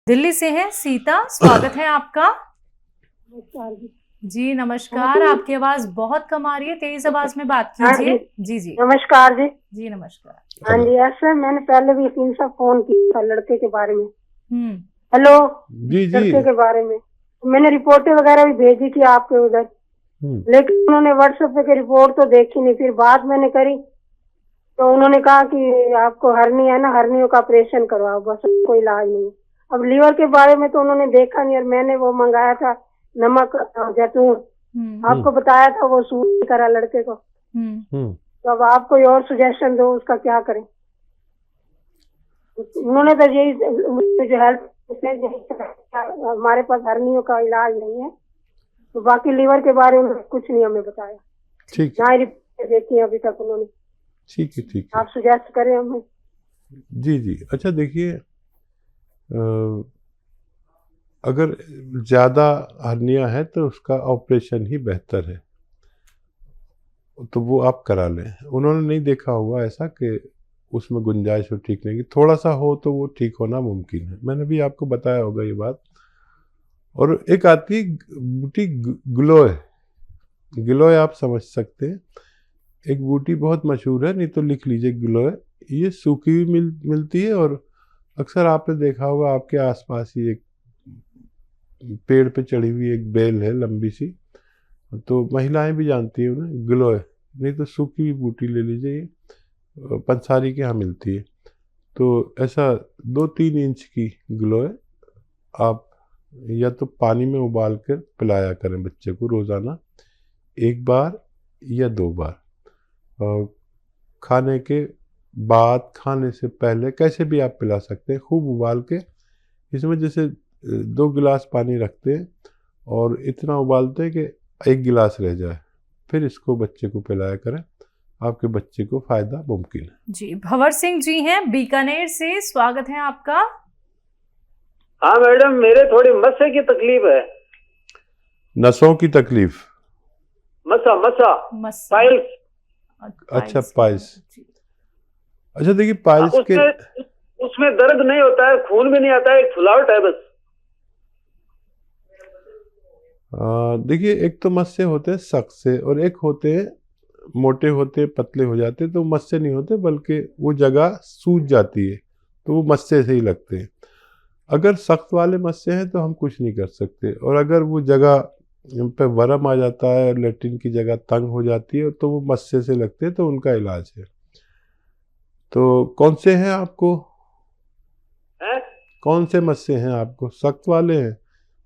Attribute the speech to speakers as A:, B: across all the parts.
A: दिल्ली से हैं सीता, स्वागत है आपका।
B: नमस्कार जी।
A: जी नमस्कार, आपकी आवाज बहुत कम आ रही है, तेज आवाज में बात
B: हाँ
A: कीजिए।
B: जी,
A: जी जी
B: नमस्कार जी।
A: जी नमस्कार।
B: हाँ जी, ऐसे मैंने पहले भी इनसे फोन किया था लड़के के बारे में।
A: हम्म।
B: हेलो
C: जी जी
B: लड़के के बारे में मैंने रिपोर्टें वगैरह भी भेजी थी आपके उधर, लेकिन उन्होंने व्हाट्सएप पे की रिपोर्ट तो देखी नहीं। फिर बात मैंने करी तो उन्होंने कहा कि आपको हर्नी है ना, हर्नियों का ऑपरेशन करवाओ, बस कोई इलाज नहीं। अब लीवर के बारे में तो उन्होंने देखा नहीं, और मैंने वो मंगाया था नमक जैतून, आपको बताया था वो सूट नहीं करा लड़के को। तो अब आप कोई और सुजेशन दो, उसका क्या करें। उन्होंने तो यही जो हेल्थ हमारे पास हर्नियों का इलाज नहीं है, तो बाकी लीवर के बारे में कुछ नहीं हमें बताया।
C: ठीक
B: ना ही रिपोर्ट देखी अभी तक उन्होंने।
C: ठीक है ठीक है।
B: आप सुजेस्ट करें हमें।
C: जी जी, अच्छा देखिए, अगर ज़्यादा हर्निया है तो उसका ऑपरेशन ही बेहतर है, तो वो आप करा लें। उन्होंने नहीं देखा होगा ऐसा कि उसमें गुंजाइश हो ठीक नहीं की, थोड़ा सा हो तो वो ठीक होना मुमकिन है। मैंने भी आपको बताया होगा ये बात। और एक आती बूटी ग्लोय, ग्लोय आप समझ सकते हैं, एक बूटी बहुत मशहूर है, नहीं तो लिख लीजिए ग्लोय। ये सूखी हुई मिलती है, और अक्सर आपने देखा होगा आपके आसपास ही एक पेड़ पे चढ़ी हुई एक बेल है लंबी सी, तो महिलाएं भी जानती हैं उन्हें, ग्लोय। नहीं तो सूखी हुई बूटी ले लीजिए, ये पंसारी के यहाँ मिलती है। तो ऐसा 2-3 इंच की ग्लोय आप या तो पानी में उबाल कर पिलाया करें बच्चे को रोज़ाना, 1 बार या 2 बार। और खाने के बाद, खाने से पहले, कैसे भी आप पिला सकते हैं, खूब उबाल के। इसमें जैसे 2 गिलास पानी रखते हैं और इतना उबालते हैं कि 1 गिलास रह जाए, फिर इसको बच्चे को पिलाया करें, आपके बच्चे को फायदा मुमकिन है।
A: जी भंवर सिंह जी हैं बीकानेर से, स्वागत है आपका।
D: हाँ मैडम, मेरे थोड़ी मस्से की तकलीफ है।
C: नसों की तकलीफ?
D: मसा पाइल्स।
C: अच्छा, पाइल्स। अच्छा देखिए, पाइल्स के
D: उसमें दर्द नहीं होता है, खून भी नहीं आता है, एक फुलावट है बस।
C: देखिए, एक तो मस्से होते हैं सख्त से, और एक होते हैं मोटे होते, पतले हो जाते, तो मस्से नहीं होते, बल्कि वो जगह सूज जाती है, तो वो मस्से से ही लगते हैं। अगर सख्त वाले मस्से हैं तो हम कुछ नहीं कर सकते, और अगर वो जगह पे वर्म आ जाता है और लेट्रिन की जगह तंग हो जाती है, तो वो मस्से से लगते हैं, तो उनका इलाज है। तो कौन से हैं आपको? कौन से मस्से हैं आपको? सख्त वाले हैं?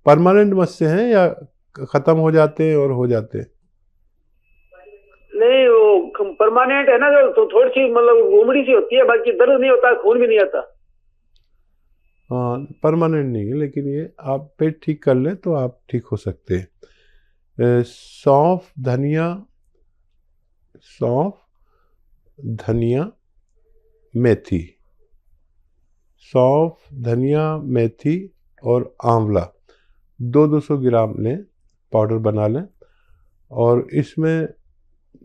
C: परमानेंट मस्से हैं या खत्म हो जाते हैं और हो जाते हैं?
D: नहीं, वो परमानेंट है ना, तो थोड़ी सी मतलब उमड़ी सी होती है, बाकी दर्द नहीं होता, खून भी नहीं आता।
C: हाँ, परमानेंट नहीं है, लेकिन ये आप पेट ठीक कर लें तो आप ठीक हो सकते हैं। सौंफ, धनिया, मेथी, सौंफ, धनिया, मेथी और आंवला 200 ग्राम लें, पाउडर बना लें। और इसमें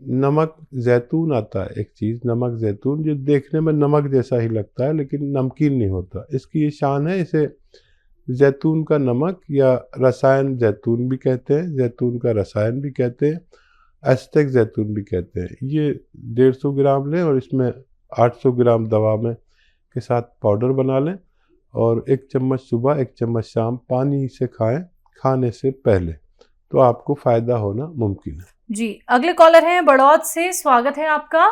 C: नमक जैतून आता है, एक चीज़ नमक जैतून, जो देखने में नमक जैसा ही लगता है लेकिन नमकीन नहीं होता। इसकी ये शान है, इसे जैतून का नमक या रसायन जैतून भी कहते हैं, जैतून का रसायन भी कहते हैं, एस्टेक जैतून भी कहते हैं। ये 150 ग्राम लें और इसमें 800 ग्राम दवा में के साथ पाउडर बना लें, और 1 चम्मच सुबह 1 चम्मच शाम पानी से खाएं, खाने से पहले, तो आपको फायदा होना मुमकिन है।
A: जी अगले कॉलर हैं बड़ौद से, स्वागत है आपका।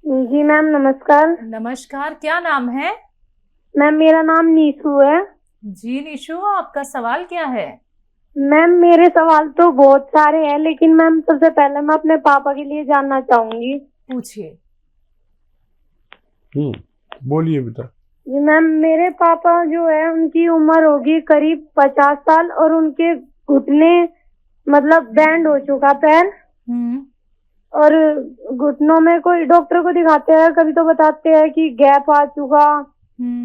B: जी मैम नमस्कार।
A: नमस्कार, क्या नाम है?
B: मैम मेरा नाम नीशू है।
A: जी निशु, आपका सवाल क्या है?
B: मैम मेरे सवाल तो बहुत सारे हैं, लेकिन मैम सबसे पहले मैं अपने पापा के लिए जानना चाहूंगी।
A: पूछिए।
C: बोलिए बेटा।
B: जी मैम, मेरे पापा जो है उनकी उम्र होगी करीब 50 साल, और उनके घुटने मतलब बैंड हो चुका पैर, और घुटनों में कोई डॉक्टर को दिखाते हैं, कभी तो बताते हैं कि गैप आ चुका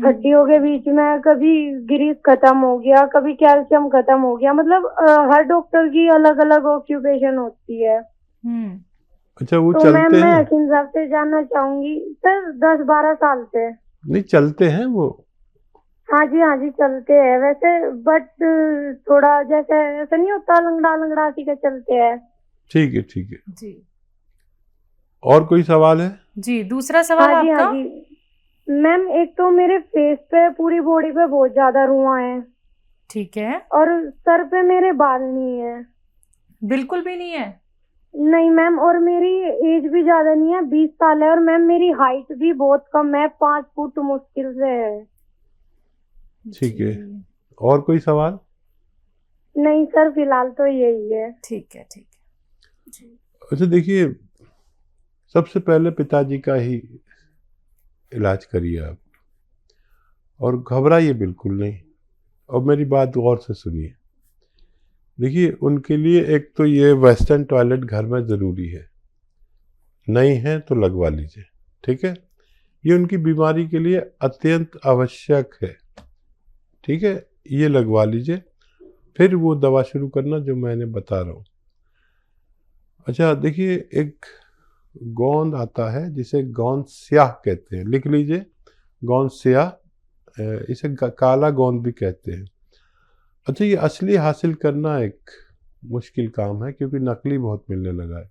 B: हड्डियों के बीच में, कभी ग्रीस खत्म हो गया, कभी कैल्शियम खत्म हो गया। मतलब हर डॉक्टर की अलग अलग ऑक्यूपेशन होती है।
C: अच्छा, वो
B: तो
C: चलते
B: मैम
C: हैं?
B: मैं हकीम साहब से जानना चाहूंगी। सर 10-12 साल से।
C: नहीं, चलते हैं वो?
B: हाँ जी चलते हैं वैसे, बट थोड़ा जैसे ऐसा नहीं होता, लंगड़ा लंगड़ा सी के चलते हैं।
C: ठीक है, ठीक है।
A: जी
C: और कोई सवाल है?
A: जी, दूसरा सवाल
B: हाँ
A: आपका।
B: जी मैम, एक तो मेरे फेस पे, पूरी बॉडी पे बहुत ज्यादा रुआं है,
A: ठीक है।
B: और सर पे मेरे बाल नहीं है।
A: बिल्कुल भी नहीं है?
B: नहीं मैम, और मेरी एज भी ज्यादा नहीं है, 20 साल है, और मैम मेरी हाइट भी बहुत कम है, 5 फुट मुश्किल से है।
C: ठीक है।
A: जी,
C: और कोई सवाल?
B: नहीं सर, फिलहाल तो यही है।
A: ठीक है, ठीक है जी।
C: अच्छा देखिए, सबसे पहले पिताजी का ही इलाज करिए आप, और घबराइए बिल्कुल नहीं। और मेरी बात गौर से सुनिए। देखिए, उनके लिए एक तो ये वेस्टर्न टॉयलेट घर में ज़रूरी है, नहीं है तो लगवा लीजिए, ठीक है। ये उनकी बीमारी के लिए अत्यंत आवश्यक है, ठीक है। ये लगवा लीजिए, फिर वो दवा शुरू करना जो मैंने बता रहा हूँ। अच्छा देखिए, एक गोंद आता है जिसे गोंद स्याह कहते हैं, लिख लीजिए, गोंद स्याह। इसे काला गोंद भी कहते हैं। अच्छा, ये असली हासिल करना एक मुश्किल काम है, क्योंकि नकली बहुत मिलने लगा है।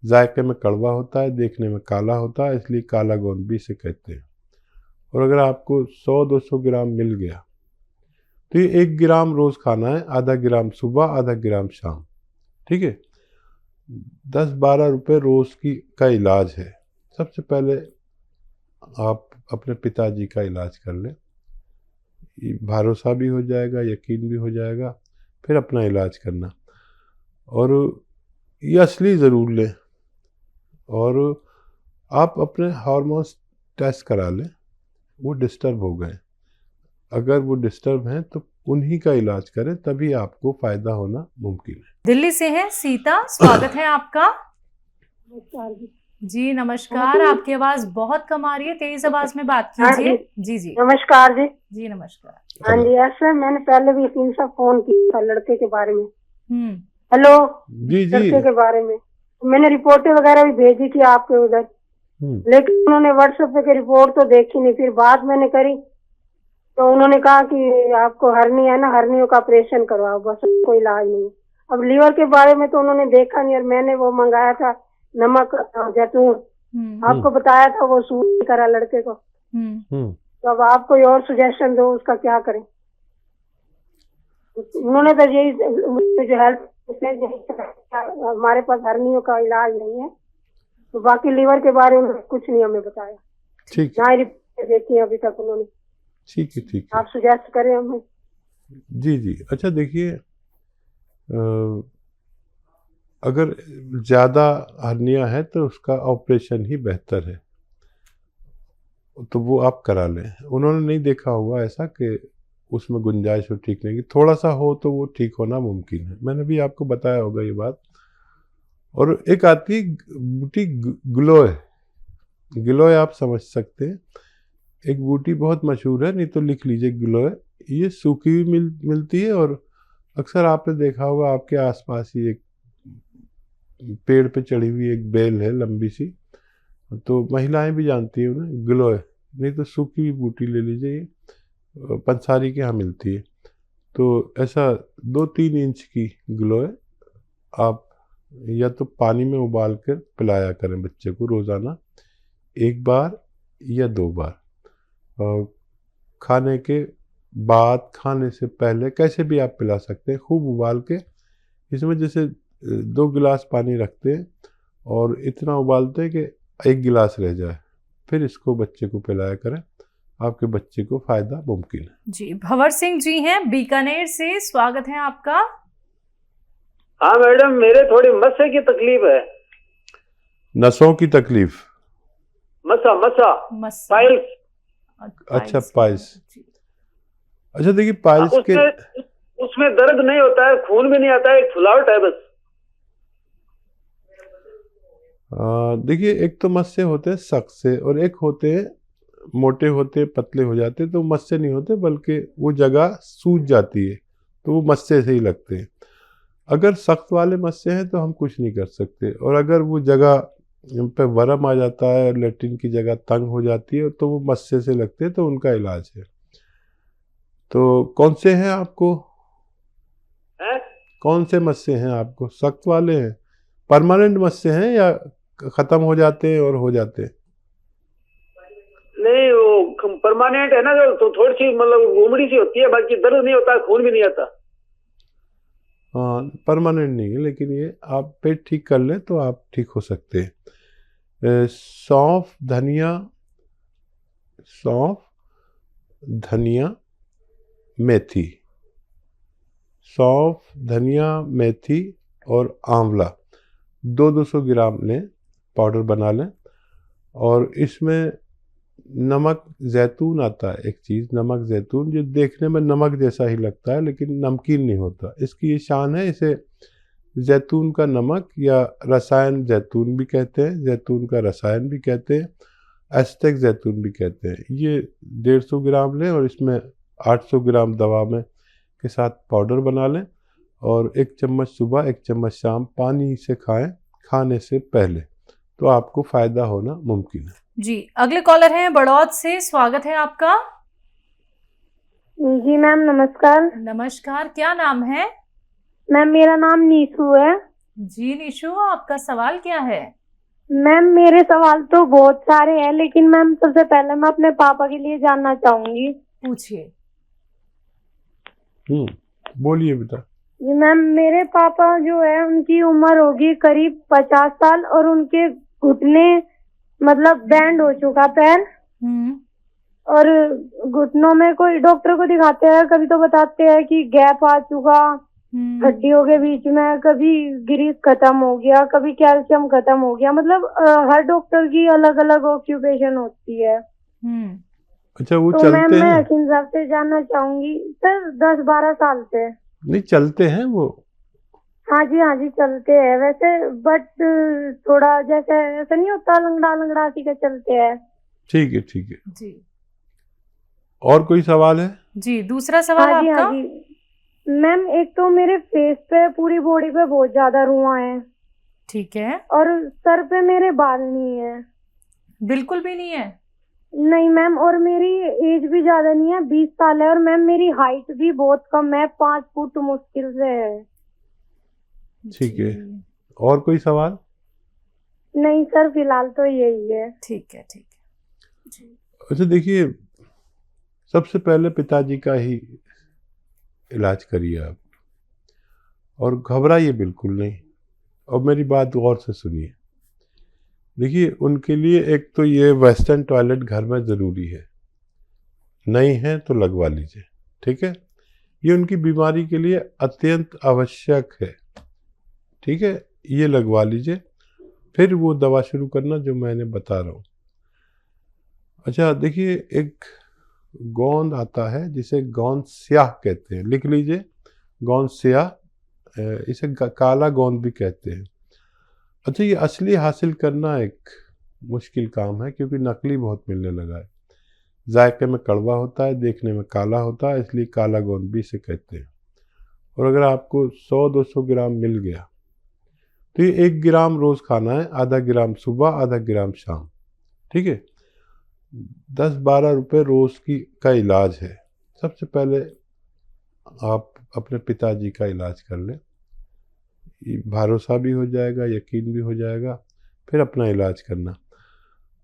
C: जायके में कड़वा होता है, देखने में काला होता है, इसलिए काला गोंद भी इसे कहते हैं। और अगर आपको 100-200 ग्राम मिल गया तो ये 1 ग्राम रोज़ खाना है, आधा ग्राम सुबह, आधा ग्राम शाम, ठीक है। 10-12 रुपये रोज़ का इलाज है। सबसे पहले आप अपने पिताजी का इलाज कर लें, भरोसा भी हो जाएगा, यकीन भी हो जाएगा, फिर अपना इलाज करना। और ये असली ज़रूर लें, और आप अपने हार्मोन्स टेस्ट करा लें, वो डिस्टर्ब हो गए। अगर वो डिस्टर्ब हैं तो उन्हीं का इलाज करें, तभी आपको फ़ायदा होना मुमकिन है।
A: दिल्ली से है सीता, स्वागत है आपका।
B: नमस्कार जी।
A: जी नमस्कार, आपकी आवाज बहुत कम आ रही है, तेज आवाज में बात
B: हाँ
A: कीजिए। जी जी
B: नमस्कार जी।
A: जी नमस्कार।
B: हाँ जी, ऐसे मैंने पहले भी इसी से फोन किया था लड़के के बारे में।
A: हम्म।
B: हेलो
C: जी जी।
B: लड़के के बारे में मैंने रिपोर्टें वगैरह भी भेजी थी आपके उधर, लेकिन उन्होंने व्हाट्सएप पे रिपोर्ट तो देखी नहीं। फिर बात मैंने करी तो उन्होंने कहा कि आपको हर्नी है ना, हर्नियों का ऑपरेशन करवाओ, बस कोई इलाज नहीं। अब लीवर के बारे में तो उन्होंने देखा नहीं, और मैंने वो मंगाया था नमक जैतून, आपको बताया था, वो सूट नहीं करा लड़के को। तो अब आप कोई और सुजेशन दो, उसका क्या करें। उन्होंने तो यही जो हेल्थ हमारे पास हर्नियों का इलाज नहीं है, तो बाकी लीवर के बारे में कुछ नहीं हमें बताया,
C: ठीक
B: ना ही रिपोर्ट देखी है अभी तक उन्होंने।
C: ठीक है, ठीक है।
B: आप सुजेस्ट करें हमें।
C: जी जी। अच्छा देखिए, अगर ज़्यादा हर्निया है तो उसका ऑपरेशन ही बेहतर है, तो वो आप करा लें। उन्होंने नहीं देखा होगा ऐसा कि उसमें गुंजाइश हो ठीक नहीं की, थोड़ा सा हो तो वो ठीक होना मुमकिन है। मैंने भी आपको बताया होगा ये बात। और एक आती है बूटी ग्लोय, ग्लोय आप समझ सकते हैं, एक बूटी बहुत मशहूर है, नहीं तो लिख लीजिए ग्लोय। ये सूखी भी मिलती है, और अक्सर आपने देखा होगा आपके आसपास ही एक पेड़ पे चढ़ी हुई एक बेल है लंबी सी, तो महिलाएं भी जानती हैं उन्हें, ग्लोय। नहीं तो सूखी हुई बूटी ले लीजिए, ये पंसारी के यहाँ मिलती है। तो ऐसा 2-3 इंच की ग्लोय आप या तो पानी में उबाल कर पिलाया करें बच्चे को रोज़ाना, 1 बार या 2 बार। खाने के बाद, खाने से पहले, कैसे भी आप पिला सकते हैं, खूब उबाल के। इसमें जैसे 2 गिलास पानी रखते हैं और इतना उबालते हैं कि 1 गिलास रह जाए, फिर इसको बच्चे को पिलाया करें, आपके बच्चे को फ़ायदा मुमकिन है।
A: जी भंवर सिंह जी हैं बीकानेर से, स्वागत है आपका।
D: हाँ मैडम, मेरे थोड़ी मस्से की तकलीफ है।
C: नसों की तकलीफ?
D: मसा मसा पाइल्स।
C: अच्छा, पाइल्स। अच्छा देखिए, पाइल्स के
D: उसमें दर्द नहीं होता है, खून भी नहीं आता है, एक फुलावट है बस।
C: देखिए, एक तो मस्से होते हैं सख्त से, और एक होते हैं मोटे होते हैं, पतले हो जाते हैं, तो मस्से नहीं होते, बल्कि वो जगह सूज जाती है, तो वो मस्से से ही लगते हैं। अगर सख्त वाले मस्से हैं तो हम कुछ नहीं कर सकते, और अगर वो जगह पे वरम आ जाता है, लेट्रिन की जगह तंग हो जाती है, तो वो मस्से से लगते हैं, तो उनका इलाज है। तो कौन से हैं आपको,
D: हैं?
C: कौन से मस्से हैं आपको? सख्त वाले हैं, परमानेंट मस्से हैं या खत्म हो जाते हैं और हो जाते हैं?
D: नहीं, वो परमानेंट है ना, जो तो थोड़ी सी मतलब घूमड़ी सी होती है, बाकी दर्द नहीं होता, खून भी नहीं आता।
C: हाँ, परमानेंट नहीं है, लेकिन ये आप पेट ठीक कर लें तो आप ठीक हो सकते हैं। सौंफ, धनिया, सौंफ, धनिया, मेथी, सौंफ, धनिया, मेथी और आंवला 200 ग्राम लें, पाउडर बना लें। और इसमें नमक जैतून आता है, एक चीज़ नमक जैतून, जो देखने में नमक जैसा ही लगता है लेकिन नमकीन नहीं होता। इसकी ये शान है, इसे जैतून का नमक या रसायन जैतून भी कहते हैं, जैतून का रसायन भी कहते हैं, एस्टेक जैतून भी कहते हैं। ये 150 ग्राम लें और इसमें 800 ग्राम दवा में के साथ पाउडर बना लें और 1 चम्मच सुबह 1 चम्मच शाम पानी से खाएं, खाने से पहले, तो आपको फ़ायदा होना मुमकिन है।
A: जी, अगले कॉलर हैं बड़ौद से, स्वागत है आपका।
B: जी मैम नमस्कार।
A: नमस्कार, क्या नाम है?
B: मैम मेरा नाम नीशू है।
A: जी निशु, आपका सवाल क्या है?
B: मैम मेरे सवाल तो बहुत सारे हैं, लेकिन मैम सबसे पहले मैं अपने पापा के लिए जानना चाहूंगी।
A: पूछिए।
C: बोलिए बेटा।
B: जी मैम, मेरे पापा जो है उनकी उम्र होगी करीब 50 साल और उनके घुटने मतलब बैंड हो चुका पैर, और घुटनों में कोई डॉक्टर को दिखाते हैं, कभी तो बताते हैं कि गैप आ चुका हड्डियों के बीच में, कभी ग्रीस खत्म हो गया, कभी कैल्शियम खत्म हो गया। मतलब हर डॉक्टर की अलग अलग ऑक्यूपेशन होती है।
C: अच्छा, वो
B: तो
C: चलते
B: मैम मैं
C: हैं?
B: हकीम साहब से जानना चाहूंगी सर, 10-12 साल से।
C: नहीं, चलते हैं वो?
B: हाँ जी चलते हैं वैसे, बट थोड़ा जैसे ऐसा नहीं होता, लंगड़ा लंगड़ा सी के चलते हैं।
C: ठीक है, ठीक है
A: जी।
C: और कोई सवाल है?
A: जी, दूसरा सवाल
B: हाँ
A: आपका।
B: जी मैम, एक तो मेरे फेस पे, पूरी बॉडी पे बहुत ज्यादा रुआं है।
A: ठीक है।
B: और सर पे मेरे बाल नहीं है।
A: बिल्कुल भी नहीं है?
B: नहीं मैम, और मेरी एज भी ज्यादा नहीं है, 20 साल है, और मैम मेरी हाइट भी बहुत कम है, 5 फुट मुश्किल से है।
C: ठीक है, और कोई सवाल?
B: नहीं सर, फिलहाल तो यही है।
A: ठीक है, ठीक है जी।
C: अच्छा देखिए, सबसे पहले पिताजी का ही इलाज करिए आप, और घबराइए बिल्कुल नहीं। और मेरी बात गौर से सुनिए। देखिए, उनके लिए एक तो ये वेस्टर्न टॉयलेट घर में ज़रूरी है, नहीं है तो लगवा लीजिए, ठीक है? ये उनकी बीमारी के लिए अत्यंत आवश्यक है, ठीक है? ये लगवा लीजिए, फिर वो दवा शुरू करना जो मैंने बता रहा हूँ। अच्छा देखिए, एक गोंद आता है जिसे गोंद स्याह कहते हैं, लिख लीजिए, गोंद स्याह, इसे काला गोंद भी कहते हैं। अच्छा, ये असली हासिल करना एक मुश्किल काम है, क्योंकि नकली बहुत मिलने लगा है। जायके में कड़वा होता है, देखने में काला होता है, इसलिए काला गोंद भी इसे कहते हैं। और अगर आपको 100-200 ग्राम मिल गया तो ये 1 ग्राम रोज़ खाना है, आधा ग्राम सुबह, आधा ग्राम शाम, ठीक है? 10-12 रुपये रोज़ का इलाज है। सबसे पहले आप अपने पिताजी का इलाज कर लें, भरोसा भी हो जाएगा, यकीन भी हो जाएगा, फिर अपना इलाज करना।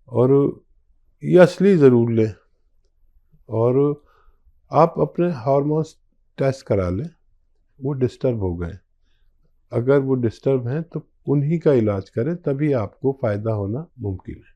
C: और ये असली ज़रूर लें, और आप अपने हार्मोन्स टेस्ट करा लें, वो डिस्टर्ब हो गए। अगर वो डिस्टर्ब हैं तो उन्हीं का इलाज करें, तभी आपको फ़ायदा होना मुमकिन है।